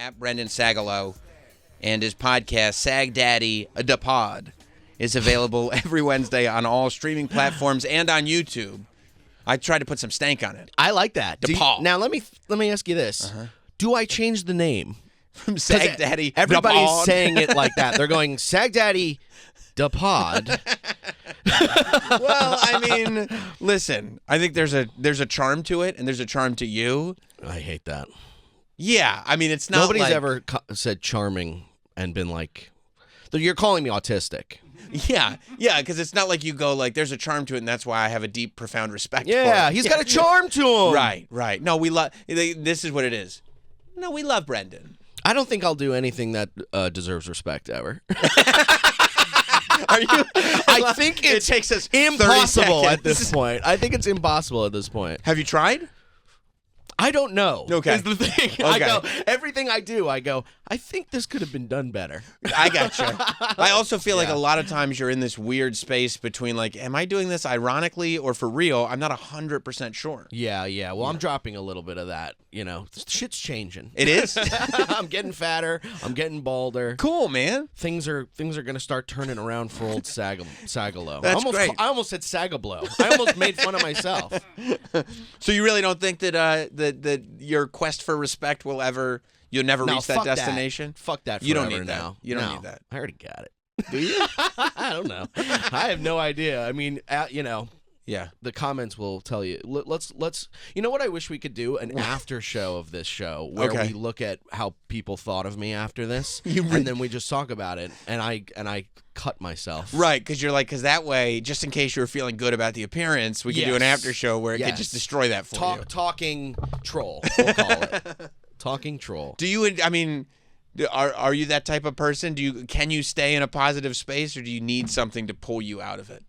at Brendan Sagalow, and his podcast, Sag Daddy Da Pod, is available every Wednesday on all streaming platforms and on YouTube. I tried to put some stank on it. I like that. Now let me ask you this: do I change the name from Sag Daddy? Everybody's saying it like that. They're going Sag Daddy Da Pod. Well, I mean, listen. I think there's a charm to it, and there's a charm to you. I hate that. Yeah, I mean, it's not. Nobody's ever said charming and been like, "You're calling me autistic." Yeah, because it's not like you go like, "There's a charm to it," and that's why I have a deep, profound respect for it. Yeah, he's got a charm to him. Right. No, we love. This is what it is. No, we love Brendan. I don't think I'll do anything that deserves respect ever. Are you? I think it takes us impossible at this point. I think it's impossible at this point. Have you tried? I don't know. Okay. Is the thing. Okay. I go, everything I do, I go, I think this could have been done better. I gotcha. I also feel like a lot of times you're in this weird space between like, am I doing this ironically or for real? I'm not 100% sure. Yeah. Well, I'm dropping a little bit of that. Shit's changing. It is? I'm getting fatter. I'm getting balder. Cool, man. Things are going to start turning around for old Sagalow. That's great. I almost said Sagablow. I almost made fun of myself. So you really don't think that that your quest for respect you'll never reach that destination? Fuck that. You don't need now. that. You don't need that. I already got it. Do you? I don't know. I have no idea. I mean, Yeah. The comments will tell you. Let's. You know what I wish we could do? An after show of this show where we look at how people thought of me after this, and then we just talk about it. And I cut myself. Right, because that way, just in case you were feeling good about the appearance, we could do an after show where it could just destroy that for you. Talking troll, we'll call it. Talking troll. Do you? I mean, are you that type of person? Can you stay in a positive space, or do you need something to pull you out of it?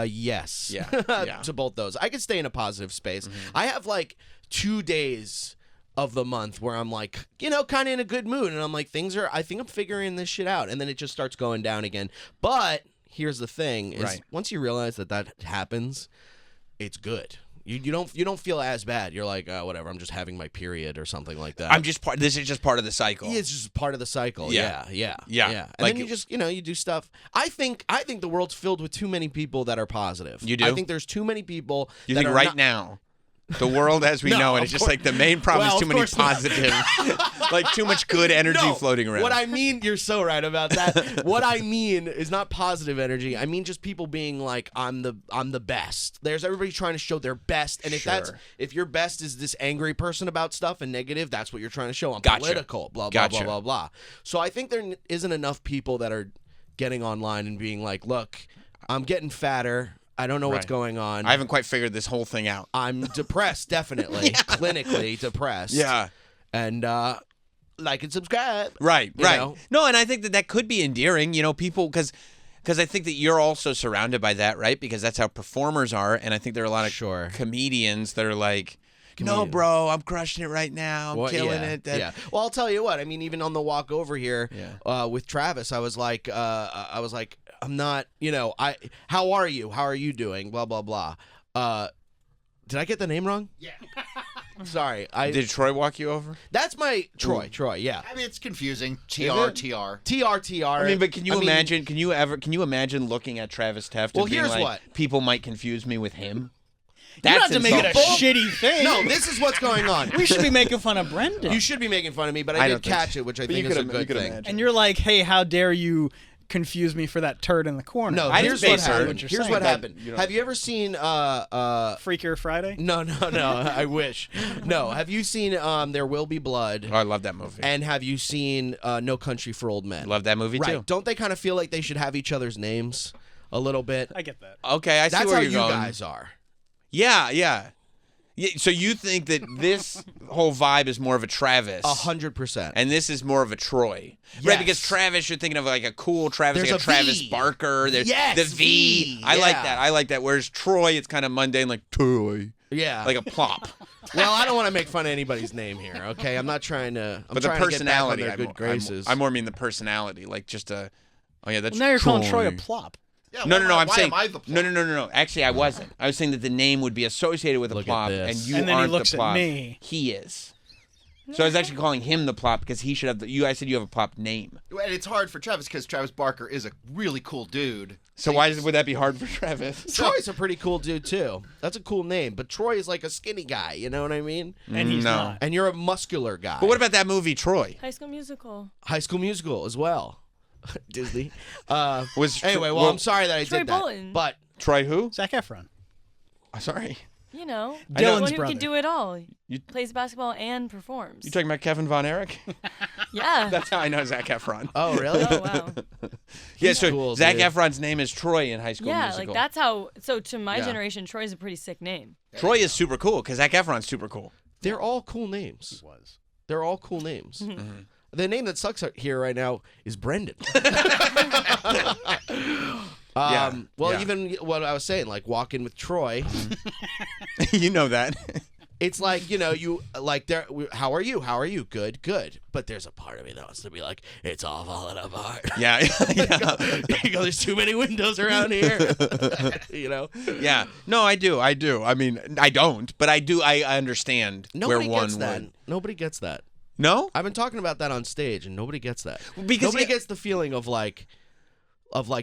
Yes. Yeah. To both those. I could stay in a positive space. I have like 2 days of the month where I'm like, kind of in a good mood. And I'm like, I think I'm figuring this shit out. And then it just starts going down again. But here's the thing is once you realize that happens, it's good. You don't feel as bad. You're like, oh, whatever. I'm just having my period or something like that. This is just part of the cycle. Yeah, it's just part of the cycle. Yeah. And like then you just, you do stuff. I think the world's filled with too many people that are positive. You do? I think there's too many people. You think now, the world as we know it is just like the main problem is too many positive, like too much good energy floating around. What I mean, you're so right about that. What I mean is not positive energy. I mean just people being like, I'm the best. There's everybody trying to show their best, and if your best is this angry person about stuff and negative, that's what you're trying to show. I'm political, blah blah blah blah blah. So I think there isn't enough people that are getting online and being like, look, I'm getting fatter. I don't know what's going on. I haven't quite figured this whole thing out. I'm depressed, definitely. Clinically depressed. Yeah. And like and subscribe. Right. know? No, and I think that could be endearing, people, because I think that you're also surrounded by that, right? Because that's how performers are, and I think there are a lot of comedians that are like, no, bro, I'm crushing it right now. I'm killing it. Yeah. Well, I'll tell you what. I mean, even on the walk over here with Travis, I was like, I'm not, how are you? How are you doing? Blah, blah, blah. Did I get the name wrong? Yeah. Sorry. Did Troy walk you over? That's my Troy, yeah. I mean, it's confusing. TR. I mean, but can you imagine? Can you imagine looking at Travis Teft? Well, and being here's like, what people might confuse me with him. You don't have to make it a shitty thing. No, this is what's going on. We should be making fun of Brendan. You should be making fun of me, but I did catch it, which I think is a good thing. And you're like, hey, how dare you confuse me for that turd in the corner? No, here's what happened. Here's what happened. Have you ever seen Freakier Friday? No. I wish. No. Have you seen There Will Be Blood? Oh, I love that movie. And have you seen No Country for Old Men? Love that movie too. Don't they kind of feel like they should have each other's names a little bit? I get that. Okay, I see where you're going. That's how you guys are. Yeah. So you think that this whole vibe is more of a Travis, 100%, and this is more of a Troy, right? Because Travis, you're thinking of like a cool Travis, There's like a Travis V. Barker. There's the V. V. I like that. Whereas Troy, it's kind of mundane, like Troy. Yeah, like a plop. Well, I don't want to make fun of anybody's name here. Okay, I'm not trying to. But the personality, to get back on their good graces. I more mean the personality, like just a. Oh yeah, that's. Well, now you're Troy. calling Troy a plop. Yeah, no. I'm saying am I the plop? No. Actually, I wasn't. I was saying that the name would be associated with a plop, and you and then aren't he looks the plop. At me. He is. So I was actually calling him the plop because he should have you guys said you have a plop name. And it's hard for Travis because Travis Barker is a really cool dude. So would that be hard for Travis? Troy's a pretty cool dude too. That's a cool name, but Troy is like a skinny guy. You know what I mean? And he's not. And you're a muscular guy. But what about that movie Troy? High School Musical. High School Musical as well? Disney. Anyway, I'm sorry that I Troy did that. Bolton. But Troy who? Zac Efron. Sorry. You know, Dylan's one who brother. can do it all. Plays basketball and performs. You talking about Kevin Von Erich? Yeah. That's how I know Zac Efron. oh really? Oh wow. Yeah, so cool, Zac dude. Efron's name is Troy in High School Yeah, Musical. like that's how. So to my Yeah. generation, Troy's a pretty sick name. Troy is super cool because Zac Efron's super cool. They're all cool names. Was. They're all cool names. The name that sucks here right now is Brendan. Well, yeah. even what I was saying, like walking with Troy, You know that. it's like, you know, you like there. How are you? How are you? Good, good. But there's a part of me that wants to be like, it's all falling apart. Yeah. Yeah. You go, there's too many windows around here. You know. Yeah. No, I do. I mean, I don't, but I do. I understand Nobody where one gets that. would. Nobody gets that. No? I've been talking about that on stage, and nobody gets that. Because nobody gets the feeling of like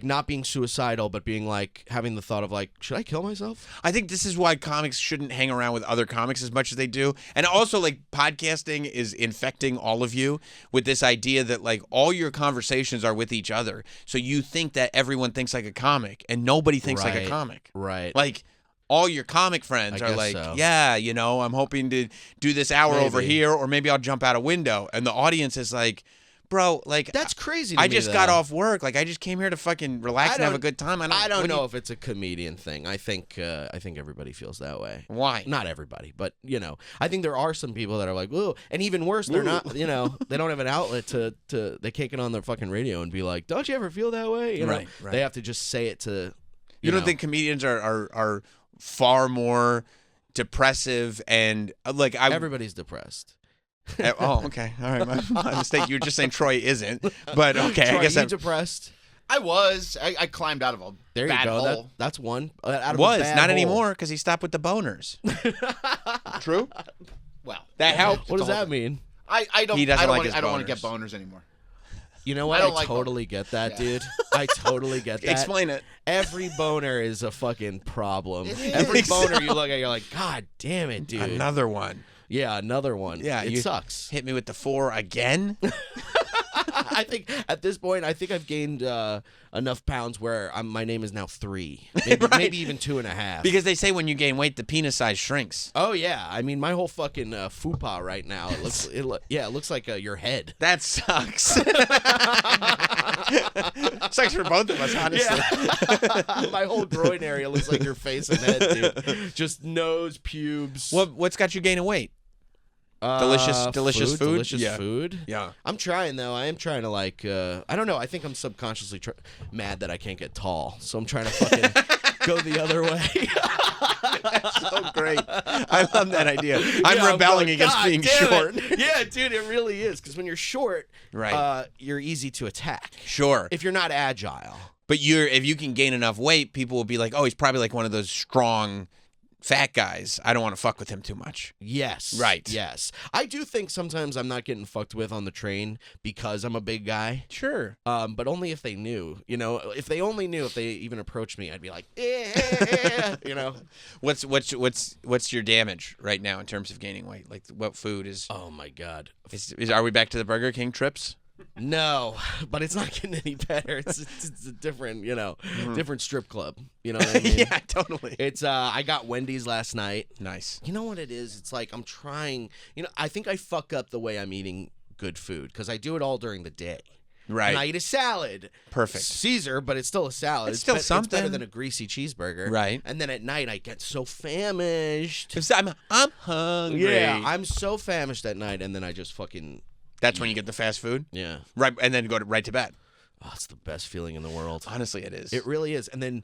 not being suicidal, but being like having the thought of like, should I kill myself? I think this is why comics shouldn't hang around with other comics as much as they do. And also, like, podcasting is infecting all of you with this idea that, like, all your conversations are with each other. So you think that everyone thinks like a comic, and nobody thinks like a Right. comic. Right. Like, all your comic friends I are guess like, so. yeah, you know, I'm hoping to do this hour over Maybe. here, or maybe I'll jump out a window. And the audience is like, bro, like, That's crazy to I me, just got though. off work. Like, I just came here to fucking relax and have a don't- good time. I don't what do know you- if it's a comedian thing. I think everybody feels that way. Why? Not everybody, but you know, I think there are some people that are like, "Ooh," and even worse, they're not. You know, they don't have an outlet to. They can't get on their fucking radio and be like, "Don't you ever feel that way?" You know, Right, right. They have to just say it to. You don't know. think comedians are far more depressive and like I Everybody's depressed. oh, okay. All right. My mistake. You were just saying Troy isn't. But okay, Troy, I guess you I'm depressed. I was. I climbed out of a There you bad go. hole. That's one. Out of a was bad not hole. anymore because he stopped with the boners. True? Well, That helped. What does that mean? I don't. He doesn't I don't like want. his I don't want to boners. get boners anymore. You know what? I I, don't like totally get that, dude. I totally get that. Explain it. Every boner is a fucking problem. Every boner you look at, you're like, God damn it, dude. Another one. Yeah, another one. Yeah, it you sucks. Hit me with the 4 again. I think at this point, I think I've gained enough pounds where my name is now 3, maybe, Right. maybe even 2.5. Because they say when you gain weight, the penis size shrinks. Oh yeah, I mean my whole fucking fupa right now. It looks like your head. That sucks. Sucks for both of us, honestly. My whole groin area looks like your face and head, dude. Just nose, pubes. What's got you gaining weight? Delicious food? Delicious Yeah. food. Yeah. I'm trying though. I am trying to like. I don't know. I think I'm subconsciously mad that I can't get tall, so I'm trying to fucking go the other way. So great. I love that idea. I'm Yeah, rebelling going, against "God being damn short. it." Yeah, dude, it really is. Because when you're short, Right. You're easy to attack. Sure. If you're not agile. But if you can gain enough weight, people will be like, oh, he's probably like one of those strong fat guys. I don't want to fuck with him too much. Yes. Right. Yes. I do think sometimes I'm not getting fucked with on the train because I'm a big guy. Sure. But only if they knew. You know, if they only knew, if they even approached me, I'd be like, you know. What's your damage right now in terms of gaining weight? Like what food is? Oh my God. Are we back to the Burger King trips? No, but it's not getting any better. It's a different, different strip club. You know what I mean? Yeah, totally. It's I got Wendy's last night. Nice. You know what it is? It's like I'm trying. I think I fuck up the way I'm eating good food because I do it all during the day. Right. And I eat a salad. Perfect. Caesar, but it's still a salad. It's still It's better something. than a greasy cheeseburger. Right. And then at night I get so famished. 'Cause I'm hungry. Yeah, I'm so famished at night, and then I just fucking That's when you get the fast food. yeah. Right, and then go right to bed. Oh, it's the best feeling in the world. Honestly, it is. It really is. And then,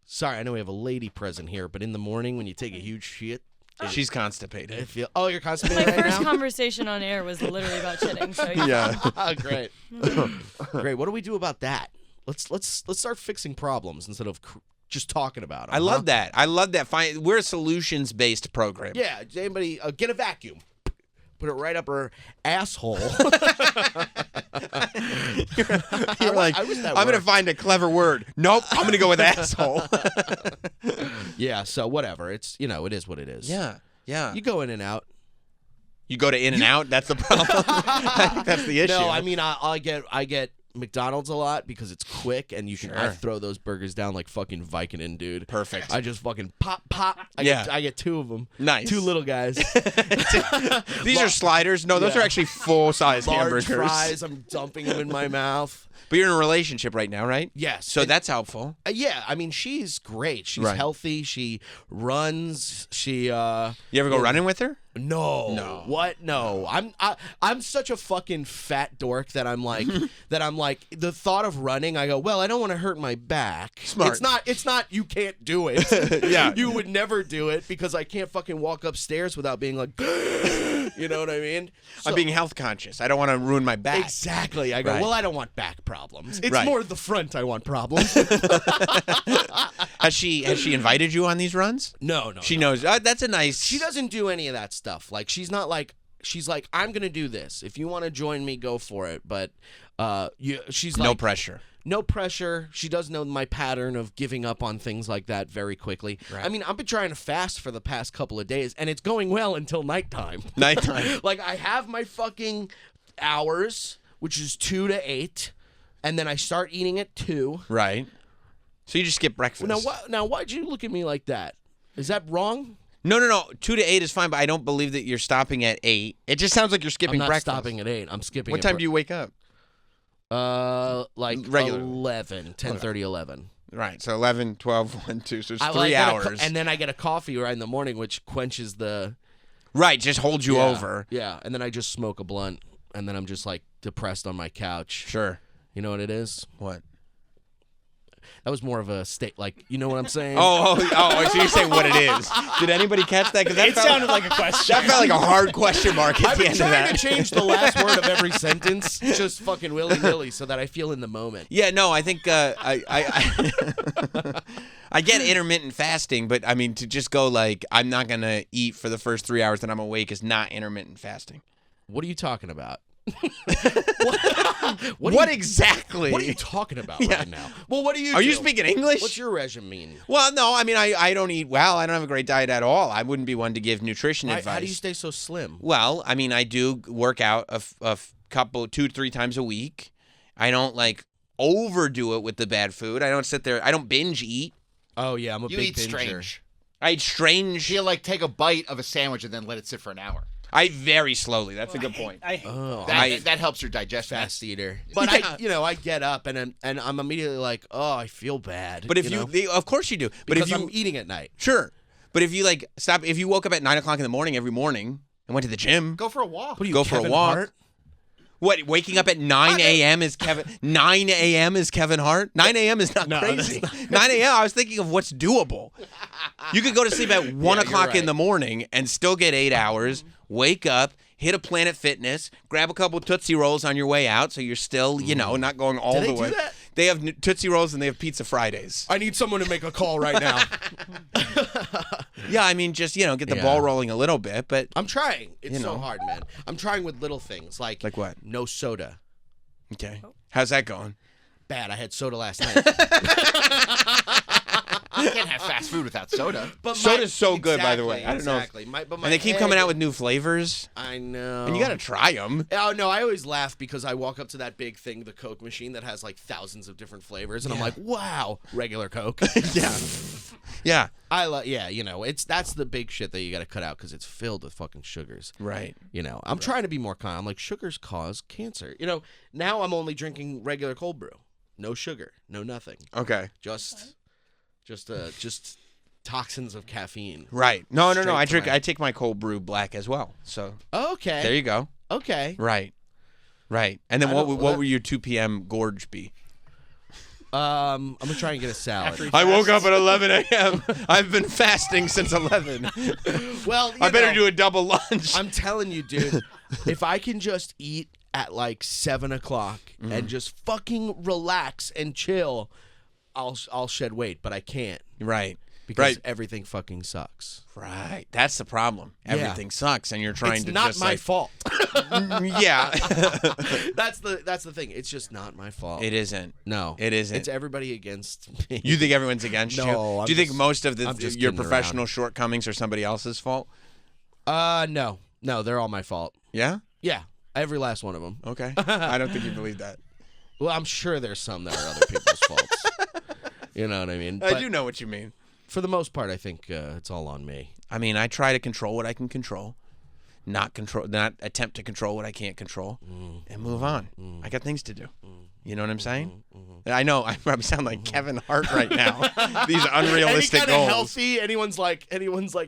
sorry, I know we have a lady present here, but in the morning when you take a huge shit, She's constipated. I feel. Oh, you're My constipated right first now. conversation on air was literally about shitting. So you Yeah. Great, great. What do we do about that? Let's start fixing problems instead of just talking about them. I love that. I love that. We're a solutions-based program. Yeah. Anybody get a vacuum? put it right up her asshole. You're like, I wish that I'm going to worked. find a clever word. Nope, I'm going to go with asshole. Yeah, so whatever. It's, it is what it is. Yeah. You go in and out. You go to In and Out. That's the problem. I think that's the issue. No, I mean I get McDonald's a lot because it's quick and I throw those burgers down like fucking Vicodin, dude. Perfect. I just fucking pop. I get 2 of them. Nice. 2 little guys. These are sliders. No, those are actually full-size Large hamburgers. fries. I'm dumping them in my mouth. But you're in a relationship right now, right? Yes. So that's helpful. Yeah, I mean she's great. She's Right. healthy. She runs. She You ever go running with her? No. What? No. I'm such a fucking fat dork that I'm like the thought of running, I go, well, I don't want to hurt my back. Smart. It's not you can't do it. Yeah. You would never do it because I can't fucking walk upstairs without being like you know what I mean? I'm being health conscious. I don't want to ruin my back. Exactly. I go, Right. well, I don't want back problems. It's Right. more the front I want problems. Has she invited you on these runs? No. She knows. That's a nice. She doesn't do any of that stuff. Like she's like, I'm gonna do this. If you want to join me, go for it. But she's like, no pressure. No pressure. She does know my pattern of giving up on things like that very quickly. Right. I mean, I've been trying to fast for the past couple of days, and it's going well until nighttime. Nighttime. Like I have my fucking hours, which is 2 to 8, and then I start eating at 2. Right. So you just skip breakfast. Now, why'd you look at me like that? Is that wrong? No. 2 to 8 is fine, but I don't believe that you're stopping at 8. It just sounds like you're skipping I'm not breakfast. stopping at 8. I'm skipping. What time do you wake up? Like Regular. 11, 10:30, 11. Right. So 11, 12, 1, 2. So it's I 3 hours. and then I get a coffee right in the morning, which quenches the. Right. Just holds you over. Yeah, and then I just smoke a blunt, and then I'm just like depressed on my couch. Sure. You know what it is? What? That was more of a state, like, you know what I'm saying? Oh, so you're saying what it is. Did anybody catch that? Because that It sounded like a question. That felt like a hard question mark at I've the been end of trying that. to change the last word of every sentence, just fucking willy-nilly, so that I feel in the moment. Yeah, no, I think I get intermittent fasting, but I mean to just go like I'm not gonna eat for the first 3 hours that I'm awake is not intermittent fasting. What are you talking about? What exactly? What are you talking about right now? Well, what do you Are do? you speaking English? What's your regimen? Well, no, I mean I don't eat well. I don't have a great diet at all. I wouldn't be one to give nutrition advice. How do you stay so slim? Well, I mean I do work out a couple 2 to 3 times a week. I don't like overdo it with the bad food. I don't sit there. I don't binge eat. Oh yeah, I'm a You big eat binger. strange. I eat strange. She'll like take a bite of a sandwich and then let it sit for an hour. I eat very slowly. That's a good point. Oh, That helps your digestion. fast eater. But I get up and I'm immediately like, oh, I feel bad. But if know? of course you do. But because if you I'm eating at night. sure. But if you like stop, if you woke up at 9 o'clock in the morning every morning and went to the gym, Go for a walk. What are you, go for a Kevin walk. Hart? What, waking up at 9 a.m. is Kevin? 9 a.m. is Kevin Hart? 9 a.m. is not crazy. 9 a.m. I was thinking of what's doable. You could go to sleep at 1 o'clock in right. the morning and still get 8 hours. Wake up, hit a Planet Fitness, grab a couple Tootsie Rolls on your way out, so you're still, not going all Do the they way. do that? They have Tootsie Rolls and they have Pizza Fridays. I need someone to make a call right now. Yeah, I mean, just get the ball rolling a little bit, but I'm trying. It's so know. hard, man. I'm trying with little things like what? no soda. Okay, how's that going? Bad. I had soda last night. You can't have fast food without soda. But Soda's so good, by the way. I don't know if- Exactly. But And they keep coming out with new flavors, I know. and you got to try them. Oh no! I always laugh because I walk up to that big thing, the Coke machine that has like thousands of different flavors, and I'm like, "Wow, regular Coke." Yeah, that's the big shit that you got to cut out because it's filled with fucking sugars. right. I'm trying to be more calm. I'm like, sugars cause cancer. Now I'm only drinking regular cold brew, no sugar, no nothing, Okay, just toxins of caffeine. right. No. I Straight to my- I take my cold brew black as well. So Okay. there you go. Okay. Right. And then I what don't- would your 2 p.m. gorge be? I'm gonna try and get a salad. I woke up at 11 a.m. I've been fasting since 11. Well, I better do a double lunch. I'm telling you, dude, if I can just eat at like 7 o'clock Mm-hmm. and just fucking relax and chill, I'll shed weight, but I can't Right. because everything fucking sucks. Right. That's the problem. Everything sucks, and you're trying to not just my fault. Yeah. That's the thing. It's just not my fault. It isn't. No. It isn't. It's everybody against me. You think everyone's against you? No, Do you think most of I'm just your kidding professional shortcomings are somebody else's fault? No. No, they're all my fault. Yeah? Yeah. Every last one of them. Okay. I don't think you believe that. Well, I'm sure there's some that are other people's faults. You know what I mean? I do know what you mean. For the most part, I think it's all on me. I mean, I try to control what I can control, not attempt to control what I can't control, and move on. I got things to do. You know what I'm saying? I know I probably sound like Kevin Hart right now. These unrealistic Any goals. healthy. Anyone's like,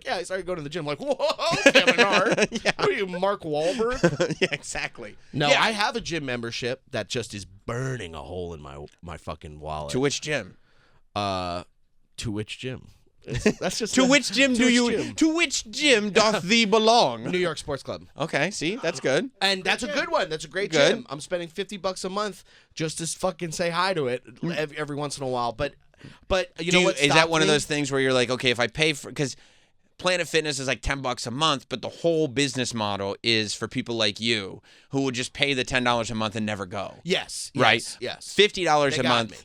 yeah, I started going to the gym. Like, whoa, Kevin Hart. Yeah. What are you, Mark Wahlberg? Yeah, exactly. No, Yeah. I have a gym membership that just is burning a hole in my fucking wallet. To which gym? To which gym? That's just To which gym To which gym doth thee belong? New York Sports Club. Okay, see, that's good. And that's a good one. That's a great Good. gym. I'm spending $50 a month just to fucking say hi to it every once in a while. But you know what? Is that one of those things where you're like, okay, if I pay for, because Planet Fitness is like $10 a month, but the whole business model is for people like you who will just pay the $10 a month and never go. Yes. Right. Yes. $50 They a got month. me.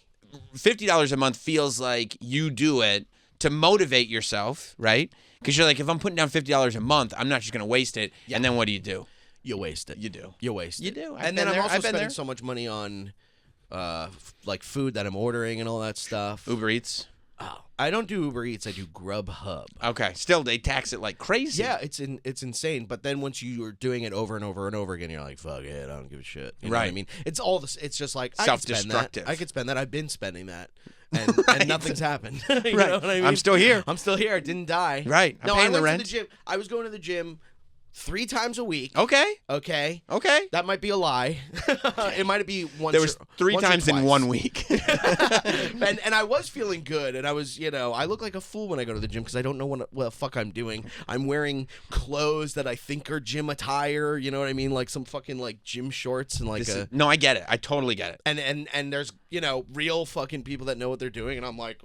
$50 a month feels like you do it to motivate yourself, right? Because you're like, if I'm putting down $50 a month, I'm not just going to waste it. Yeah. And then what do? You waste it. You do. You waste it. You do. And then I'm also spending so much money on like food that I'm ordering and all that stuff. Uber Eats. Oh, I don't do Uber Eats. I do Grubhub. Okay. Still, they tax it like crazy. Yeah, it's insane. But then once you're doing it over and over and over again, you're like, fuck it, I don't give a shit. You know what I mean? It's all this. It's just like self-destructive. I could spend that. I've been spending that, and nothing's happened. You know what I mean? I'm still here. I'm still here. I didn't die. Right. I'm paying the rent. To the gym. I was going to the gym 3 times a week. Okay. Okay. That might be a lie. It might be once. There was 3 times in 1 week. and I was feeling good, and I was, I look like a fool when I go to the gym because I don't know what the fuck I'm doing. I'm wearing clothes that I think are gym attire. You know what I mean? Like some fucking like gym shorts and like No, I get it. I totally get it. And there's real fucking people that know what they're doing, and I'm like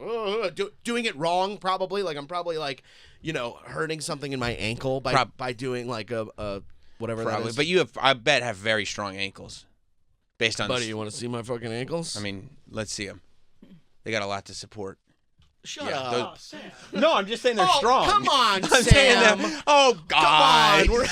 doing it wrong probably. Like I'm probably like hurting something in my ankle by doing like a whatever that is. But you have, I bet, have very strong ankles. Based on. Buddy, you want to see my fucking ankles? I mean, let's see them. They got a lot to support. Shut up. No, I'm just saying they're strong. Come on, I'm Sam. Oh God. You're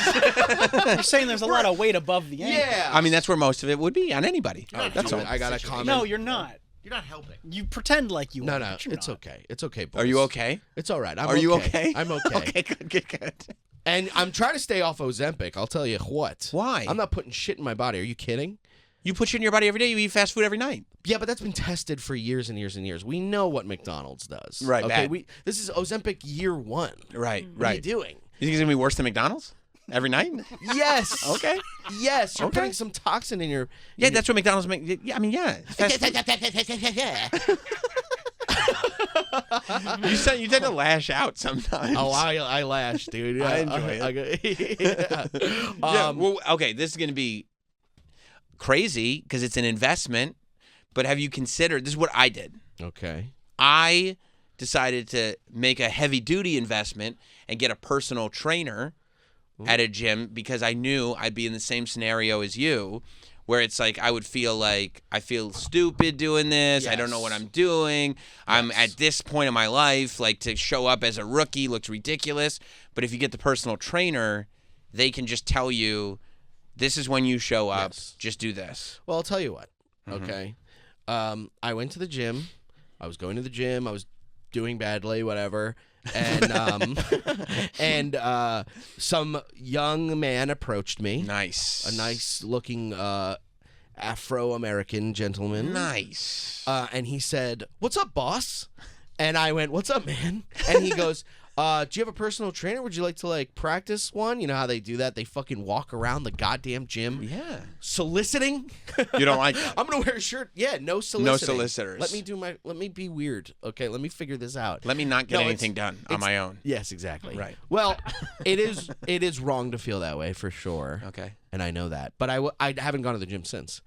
saying there's a lot of weight above the ankle. Yeah. I mean, that's where most of it would be on anybody. That's all. I got a comment. No, you're not. You're not helping. You pretend like you are. No, but you're it's not. okay. It's okay, boys. Are you okay? It's all right. Are you okay? I'm okay. Okay, good. And I'm trying to stay off Ozempic. I'll tell you what. Why? I'm not putting shit in my body. Are you kidding? You put shit in your body every day. You eat fast food every night. Yeah, but that's been tested for years and years and years. We know what McDonald's does. Right, Okay. bad. This is Ozempic year 1. Right. What are you doing? You think it's gonna be worse than McDonald's every night? Yes. Okay. Yes. You're Okay. putting some toxin in your. Yeah, that's what McDonald's make. Yeah, I mean, yeah. Fast food. You tend to lash out sometimes. Oh, I lash, dude. Yeah, I enjoy it. Yeah, well, okay, this is going to be crazy because it's an investment, but have you considered, this is what I did. Okay. I decided to make a heavy-duty investment and get a personal trainer at a gym because I knew I'd be in the same scenario as you, where it's like I would feel like I feel stupid doing this. I don't know what I'm doing. I'm at this point in my life, like to show up as a rookie looks ridiculous. But if you get the personal trainer, they can just tell you, this is when you show up. Yes. Just do this. Well, I'll tell you what. Okay. I went to the gym. I was going to the gym. I was doing badly, whatever. And some young man approached me. Nice. A nice-looking Afro-American gentleman. Nice. And he said, "What's up, boss?" And I went, "What's up, man?" And he goes, "Do you have a personal trainer? Would you like to practice one?" You know how they do that? They fucking walk around the goddamn gym. Yeah. Soliciting. You don't like that? I'm gonna wear a shirt. Yeah, no soliciting. No solicitors. Let me be weird. Okay, let me figure this out. Let me not get No, anything done on my own. Yes, exactly. Right. Well, it is wrong to feel that way for sure. Okay. And I know that, but I haven't gone to the gym since.